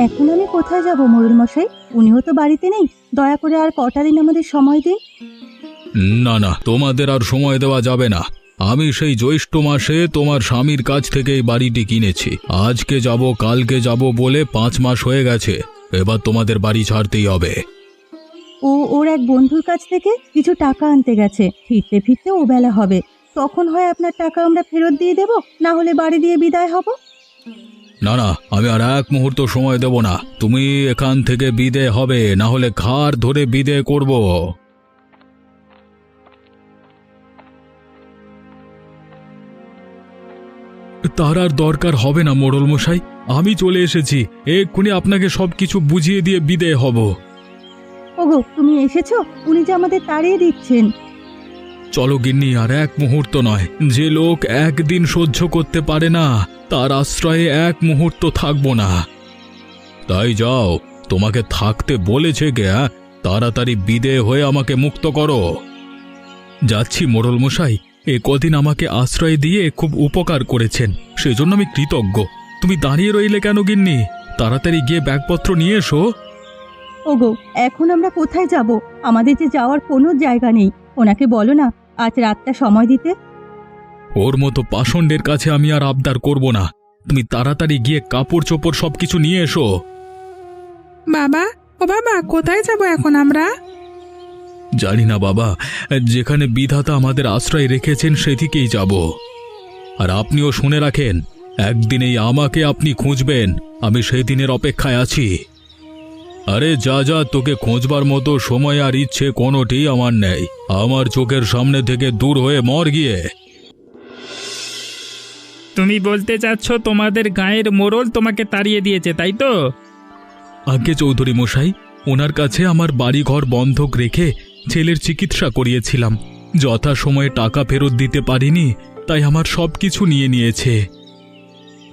এখন আমি কোথায় যাব মোড়ল মশাই? উনিও তো বাড়িতে নেই। দয়া করে আর কটা দিন আমাদের সময় দিন। না না, তোমাদের আর সময় দেওয়া যাবে না। আমি সেই জ্যৈষ্ঠ মাসে তোমার স্বামীর কাছ থেকে এই বাড়িটি কিনেছি। আজকে যাব কালকে যাব বলে 5 মাস হয়ে গেছে। এবার তোমাদের বাড়ি ছাড়তেই হবে। ও ওর এক বন্ধুর কাছ থেকে কিছু টাকা আনতে গেছে। ফিরতে ফিরতে ও বেলা হবে। তখন হয় আপনার টাকা আমরা ফেরত দিয়ে দেব, না হলে বাড়ি দিয়ে বিদায় হব। না না, আমি আর এক মুহূর্ত সময় দেব না। তুমি এখান থেকে বিদে হবে, না হলে ঘাড় ধরে বিদে করব। তার আর দরকার হবে না মোড়ল মশাই, আমি চলে এসেছি। এক্ষুনি আপনাকে সবকিছু বুঝিয়ে দিয়ে বিদে হব। ওগো, তুমি এসেছো? উনি যে আমাদের তাড়িয়ে দিচ্ছেন। চলো গিন্নি, আর এক মুহূর্ত নয়। যে লোক একদিন সহ্য করতে পারে না, তার আশ্রয়ে এক মুহূর্ত থাকবো না। তাই যাও, তোমাকে থাকতে বলেছে কে? তাড়াতাড়ি বিদে হয়ে আমাকে মুক্ত করো। যাচ্ছি মোড়ল মশাই, এ কদিন আমাকে আশ্রয় দিয়ে খুব উপকার করেছেন, সেজন্য আমি কৃতজ্ঞ। তুমি দাঁড়িয়ে রইলে কেন গিন্নি? তাড়াতাড়ি গিয়ে ব্যাগপত্র নিয়ে এসো। ওগো, এখন আমরা কোথায় যাব? আমাদের যে যাওয়ার কোনো জায়গা নেই। ওনাকে বলো না আজ রাতটা সময় দিতে। ওর মতো পাষণ্ডের কাছে আমি আর আবদার করব না। তুমি তাড়াতাড়ি গিয়ে কাপড় চোপড় সবকিছু নিয়ে এসো। বাবা, ও বাবা, কোথায় যাব এখন আমরা? জানি না বাবা, যেখানে বিধাতা আমাদের আশ্রয় রেখেছেন সেদিকেই যাব। আর আপনিও শুনে রাখেন, একদিনেই আমাকে আপনি খুঁজবেন। আমি সেই দিনের অপেক্ষায় আছি। আরে যা যা, তোকে খোঁজবার মতো সময় আর ইচ্ছে কোনোটি আমার নেই। আমার চোখের সামনে থেকে দূর হয়ে মর গিয়ে। তুমি বলতে চাচ্ছ তোমাদের গায়ের মোড়ল তোমাকে তাড়িয়ে দিয়েছে, তাই তো? আজ্ঞে চৌধুরী মশাই, ওনার কাছে আমার বাড়িঘর বন্ধক রেখে ছেলের চিকিৎসা করিয়েছিলাম। যথাসময়ে টাকা ফেরত দিতে পারিনি, তাই আমার সবকিছু নিয়ে নিয়েছে।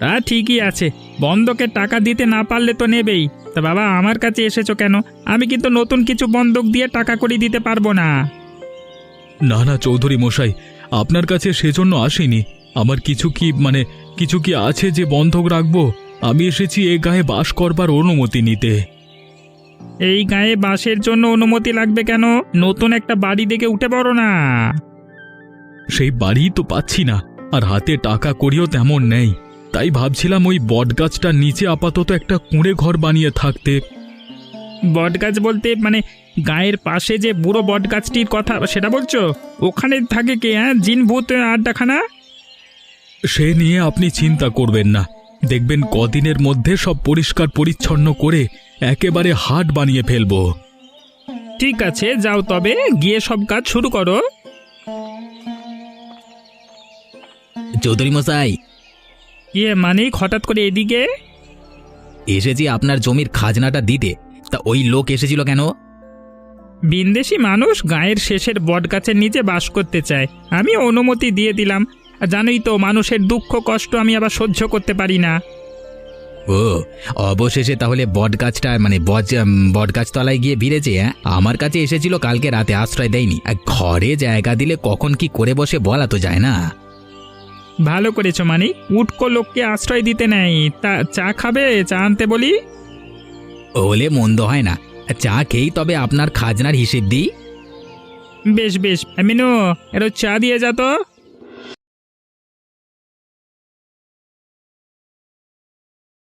তা ঠিকই আছে, বন্ধকের টাকা দিতে না পারলে তো নেবেই। তা বাবা, আমার কাছে এসেছো কেন? আমি কিন্তু নতুন কিছু বন্ধক দিয়ে টাকা করে দিতে পারবো না। না না চৌধুরী মশাই, আপনার কাছে সেজন্য আসিনি। আমার কিছু কি আছে যে বন্ধক রাখবো? আমি এসেছি এ গায়ে বাস করবার অনুমতি নিতে। এই গায়ে বাসের জন্য অনুমতি লাগবে কেন? নতুন একটা বাড়ি দেখে উঠে পড়ো না। সেই বাড়ি তো পাচ্ছি না, আর হাতে টাকা করিও তেমন নেই। তাই ভাবছিলাম ওই বটগাছটার নিচে আপাতত একটা কুঁড়ে ঘর বানিয়ে থাকতে। বটগাছ বলতে মানে গায়ের পাশে যে বুড়ো বটগাছটির কথা সেটা বলছো? ওখানে থাকে কে? জিন ভূত আড্ডাখানা? সে নিয়ে আপনি চিন্তা করবেন না। দেখবেন কদিনের মধ্যে সব পরিষ্কার পরিচ্ছন্ন করে একেবারে হাট বানিয়ে ফেলবো। ঠিক আছে, যাও তবে, গিয়ে সব কাজ শুরু করো। চৌধুরী মশাই, মানিক, হঠাৎ করে এদিকে? এসেছি আপনার জমির খাজনাটা দিতে। তা ওই লোক এসেছিল কেন? বিন্দেশি মানুষ গায়ের শেষের বটগাছের নিচে বাস করতে চায়, আমি অনুমতি দিয়ে দিলাম। আর জানোই তো, মানুষের দুঃখ কষ্ট আমি আবার সহ্য করতে পারি না। ও, অবশেষে তাহলে বটগাছটা বটগাছ তলায় গিয়ে ভিড়েছে। আমার কাছে এসেছিল কালকে রাতে, আশ্রয় দেয়নি। আর ঘরে জায়গা দিলে কখন কি করে বসে বলা তো যায় না। ভালো করেছো মানিক, উটকো লোককে আশ্রয় দিতে নেই। তা চা খাবে? চা আনতে বলি? হলে মন্দ হয় না। চা খেয়েই তবে আপনার খাজনার হিসেব দিই। বেশ বেশ, মিনু, এর চা দিয়ে যা তো।